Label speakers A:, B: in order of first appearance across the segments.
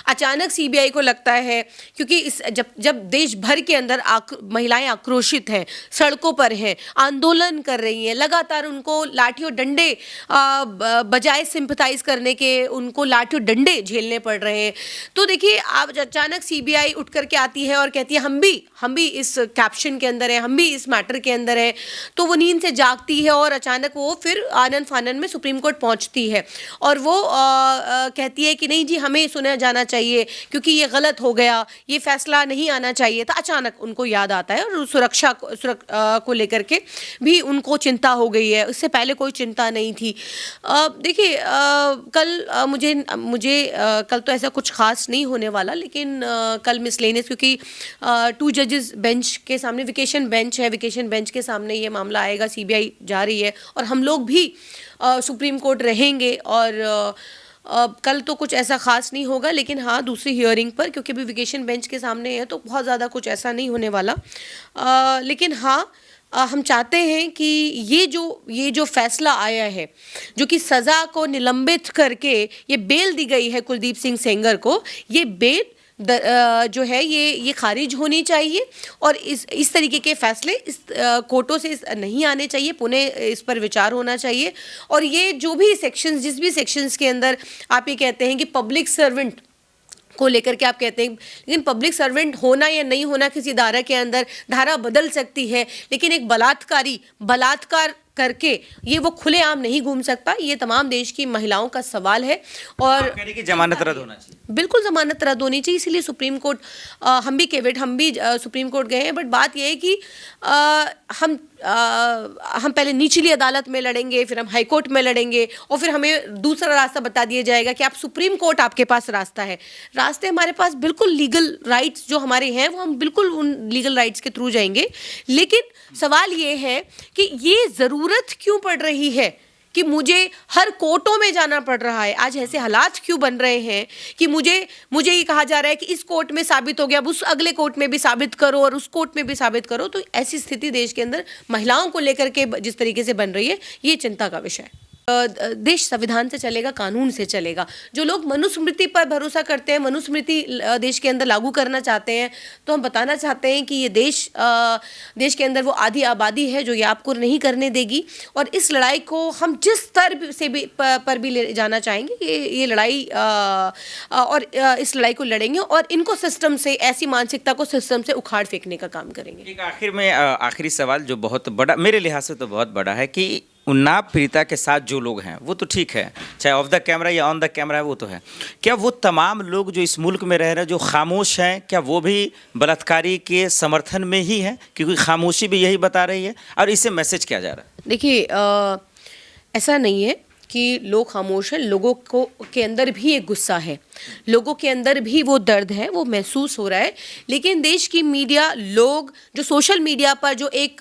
A: अचानक सीबीआई को लगता है, क्योंकि इस जब देश भर के अंदर महिलाएं आक्रोशित हैं, सड़कों पर हैं, आंदोलन कर रही हैं, लगातार उनको लाठी और डंडे बजाय सिंपथाइज करने के उनको लाठी और डंडे झेलने पड़ रहे हैं। तो देखिए, आप अचानक सीबीआई उठ करके आती है और कहती है हम भी इस कैप्शन के अंदर है, हम भी इस मैटर के अंदर है, तो वो नींद से जागती है और अचानक वो फिर आनन फानन में सुप्रीम कोर्ट पहुंचती है और वो कहती है कि नहीं जी, हमें सुना जाना चाहिए क्योंकि ये गलत हो गया, ये फैसला नहीं आना चाहिए था। अचानक उनको याद आता है और सुरक्षा को लेकर के भी उनको चिंता हो गई है, उससे पहले कोई चिंता नहीं थी। देखिए, कल मुझे कल तो ऐसा कुछ खास नहीं होने वाला, लेकिन कल मिसलेनियस, क्योंकि 2 जजेस बेंच के सामने वेकेशन बेंच के सामने ये मामला आएगा, सीबीआई जा रही है और हम लोग भी सुप्रीम कोर्ट रहेंगे और कल तो कुछ ऐसा खास नहीं होगा, लेकिन हाँ, दूसरी हियरिंग पर, क्योंकि अभी वेकेशन बेंच के सामने है तो बहुत ज़्यादा कुछ ऐसा नहीं होने वाला। लेकिन हाँ, हम चाहते हैं कि ये जो फैसला आया है, जो कि सज़ा को निलंबित करके ये बेल दी गई है कुलदीप सिंह सेंगर को, ये बेल जो है ये खारिज होनी चाहिए और इस तरीके के फैसले इस कोर्टों से नहीं आने चाहिए, पुनः इस पर विचार होना चाहिए। और ये जो भी सेक्शंस, जिस भी सेक्शंस के अंदर आप ये कहते हैं कि पब्लिक सर्वेंट को लेकर के आप कहते हैं, लेकिन पब्लिक सर्वेंट होना या नहीं होना किसी धारा के अंदर धारा बदल सकती है, लेकिन एक बलात्कार करके ये वो खुलेआम नहीं घूम सकता। ये तमाम देश की महिलाओं का सवाल है और
B: कह रही कि जमानत रद्द होना चाहिए।
A: बिल्कुल जमानत रद्द होनी चाहिए, इसीलिए सुप्रीम कोर्ट हम भी सुप्रीम कोर्ट गए हैं। बट बात यह है कि हम पहले निचली अदालत में लड़ेंगे, फिर हम हाई कोर्ट में लड़ेंगे और फिर हमें दूसरा रास्ता बता दिया जाएगा कि आप सुप्रीम कोर्ट, आपके पास रास्ता है। रास्ते हमारे पास बिल्कुल लीगल राइट्स जो हमारे हैं वो हम बिल्कुल उन लीगल राइट्स के थ्रू जाएंगे। लेकिन सवाल ये है कि ये ज़रूरत क्यों पड़ रही है कि मुझे हर कोर्टों में जाना पड़ रहा है। आज ऐसे हालात क्यों बन रहे हैं कि मुझे ये कहा जा रहा है कि इस कोर्ट में साबित हो गया, अब उस अगले कोर्ट में भी साबित करो और उस कोर्ट में भी साबित करो। तो ऐसी स्थिति देश के अंदर महिलाओं को लेकर के जिस तरीके से बन रही है, ये चिंता का विषय है। देश संविधान से चलेगा, कानून से चलेगा। जो लोग मनुस्मृति पर भरोसा करते हैं, मनुस्मृति देश के अंदर लागू करना चाहते हैं, तो हम बताना चाहते हैं कि ये देश के अंदर वो आधी आबादी है जो ये आपको नहीं करने देगी। और इस लड़ाई को हम जिस स्तर से भी पर भी ले जाना चाहेंगे, ये लड़ाई और इस लड़ाई को लड़ेंगे और इनको सिस्टम से, ऐसी मानसिकता को सिस्टम से उखाड़ फेंकने का काम करेंगे।
B: एक आखिरी सवाल जो बहुत बड़ा, मेरे लिहाज से तो बहुत बड़ा है कि उन्नाव पीड़िता के साथ जो लोग हैं वो तो ठीक है, चाहे ऑफ द कैमरा या ऑन द कैमरा है, वो तो है। क्या वो तमाम लोग जो इस मुल्क में रह रहे हैं, जो खामोश हैं, क्या वो भी बलात्कारी के समर्थन में ही हैं? क्योंकि खामोशी भी यही बता रही है। और इससे मैसेज क्या जा रहा है?
A: देखिए, ऐसा नहीं है कि लोग खामोश हैं, लोगों को के अंदर भी एक गुस्सा है, लोगों के अंदर भी वो दर्द है, वो महसूस हो रहा है। लेकिन देश की मीडिया, लोग जो सोशल मीडिया पर जो एक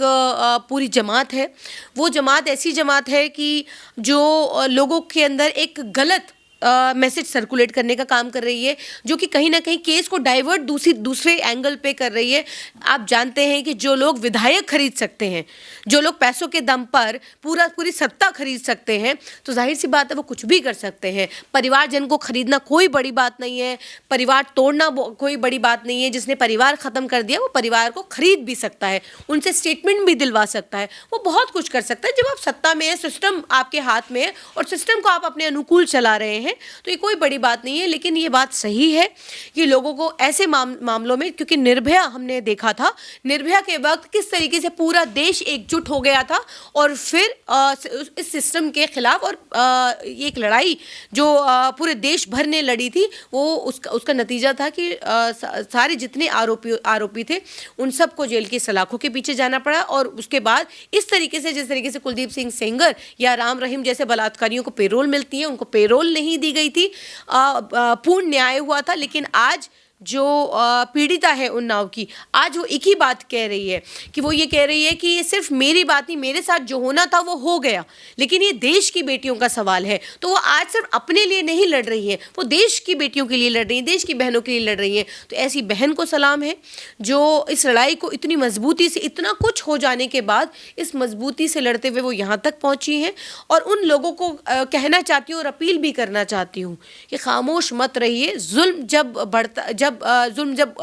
A: पूरी जमात है, वो जमात ऐसी जमात है कि जो लोगों के अंदर एक गलत मैसेज सर्कुलेट करने का काम कर रही है, जो कि कहीं ना कहीं केस को डाइवर्ट दूसरे एंगल पे कर रही है। आप जानते हैं कि जो लोग विधायक खरीद सकते हैं, जो लोग पैसों के दम पर पूरी सत्ता खरीद सकते हैं, तो जाहिर सी बात है वो कुछ भी कर सकते हैं। परिवारजन को खरीदना कोई बड़ी बात नहीं है, परिवार तोड़ना कोई बड़ी बात नहीं है। जिसने परिवार ख़त्म कर दिया वो परिवार को खरीद भी सकता है, उनसे स्टेटमेंट भी दिलवा सकता है, वो बहुत कुछ कर सकता है। जब आप सत्ता में है, सिस्टम आपके हाथ में है और सिस्टम को आप अपने अनुकूल चला रहे हैं, तो ये कोई बड़ी बात नहीं है। लेकिन ये बात सही है कि लोगों को ऐसे मामलों में, क्योंकि निर्भया हमने देखा था, निर्भया के वक्त किस तरीके से पूरा देश एकजुट हो गया था और फिर इस सिस्टम के खिलाफ और ये एक लड़ाई जो पूरे देश भर ने लड़ी थी, वो उसका नतीजा था कि सारे जितने आरोपी थे उन सबको जेल की सलाखों के पीछे जाना पड़ा। और उसके बाद इस तरीके से, जिस तरीके से कुलदीप सिंह सेंगर या राम रहीम जैसे बलात्कारियों को पेरोल मिलती है, उनको पेरोल नहीं दी गई थी, पूर्ण न्याय हुआ था। लेकिन आज जो पीड़िता है उन्नाव की, आज वो एक ही बात कह रही है कि वो ये कह रही है कि ये सिर्फ मेरी बात नहीं, मेरे साथ जो होना था वो हो गया, लेकिन ये देश की बेटियों का सवाल है। तो वो आज सिर्फ अपने लिए नहीं लड़ रही है, वो देश की बेटियों के लिए लड़ रही है, देश की बहनों के लिए लड़ रही है। तो ऐसी बहन को सलाम है जो इस लड़ाई को इतनी मजबूती से, इतना कुछ हो जाने के बाद इस मजबूती से लड़ते हुए वो यहाँ तक पहुँची हैं। और उन लोगों को कहना चाहती हूँ और अपील भी करना चाहती हूँ कि खामोश मत रहिए। जुल्म जब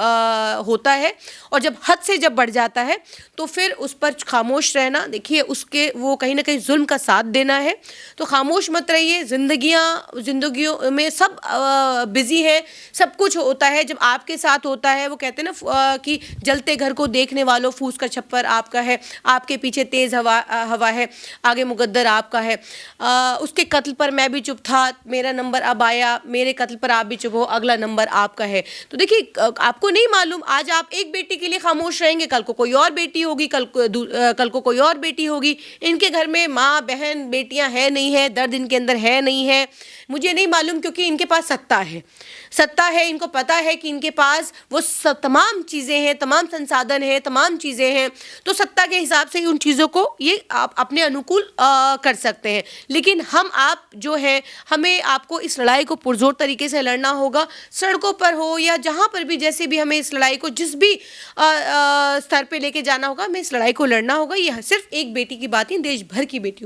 A: होता है और जब हद से जब बढ़ जाता है तो फिर उस पर खामोश रहना, देखिए उसके वो कहीं ना कहीं जुल्म का साथ देना है। तो खामोश मत रहिए। जिंदगियों में सब बिजी है, सब कुछ होता है। जब आपके साथ होता है, वो कहते हैं ना कि जलते घर को देखने वालों, फूस का छप्पर आपका है, आपके पीछे तेज हवा है, आगे मुकद्दर आपका है। उसके कत्ल पर मैं भी चुप था, मेरा नंबर अब आया, मेरे कत्ल पर आप भी चुप हो, अगला नंबर आपका है। तो देखिए आपको नहीं मालूम, आज आप एक बेटी के लिए खामोश रहेंगे, कल को कोई और बेटी होगी, कल को कोई और बेटी होगी। इनके घर में माँ बहन बेटियां है नहीं है, दर्द इनके अंदर है नहीं है, मुझे नहीं मालूम, क्योंकि इनके पास सत्ता है। इनको पता है कि इनके पास वो तमाम चीज़ें हैं, तमाम संसाधन हैं, तमाम चीज़ें हैं। तो सत्ता के हिसाब से उन चीज़ों को ये आप अपने अनुकूल कर सकते हैं। लेकिन हम आप जो है, हमें आपको इस लड़ाई को पुरजोर तरीके से लड़ना होगा, सड़कों पर हो या जहाँ पर भी, जैसे भी हमें इस लड़ाई को जिस भी स्तर पे लेके जाना होगा, हमें इस लड़ाई को लड़ना होगा। ये सिर्फ एक बेटी की बात नहीं, देश भर की बेटियों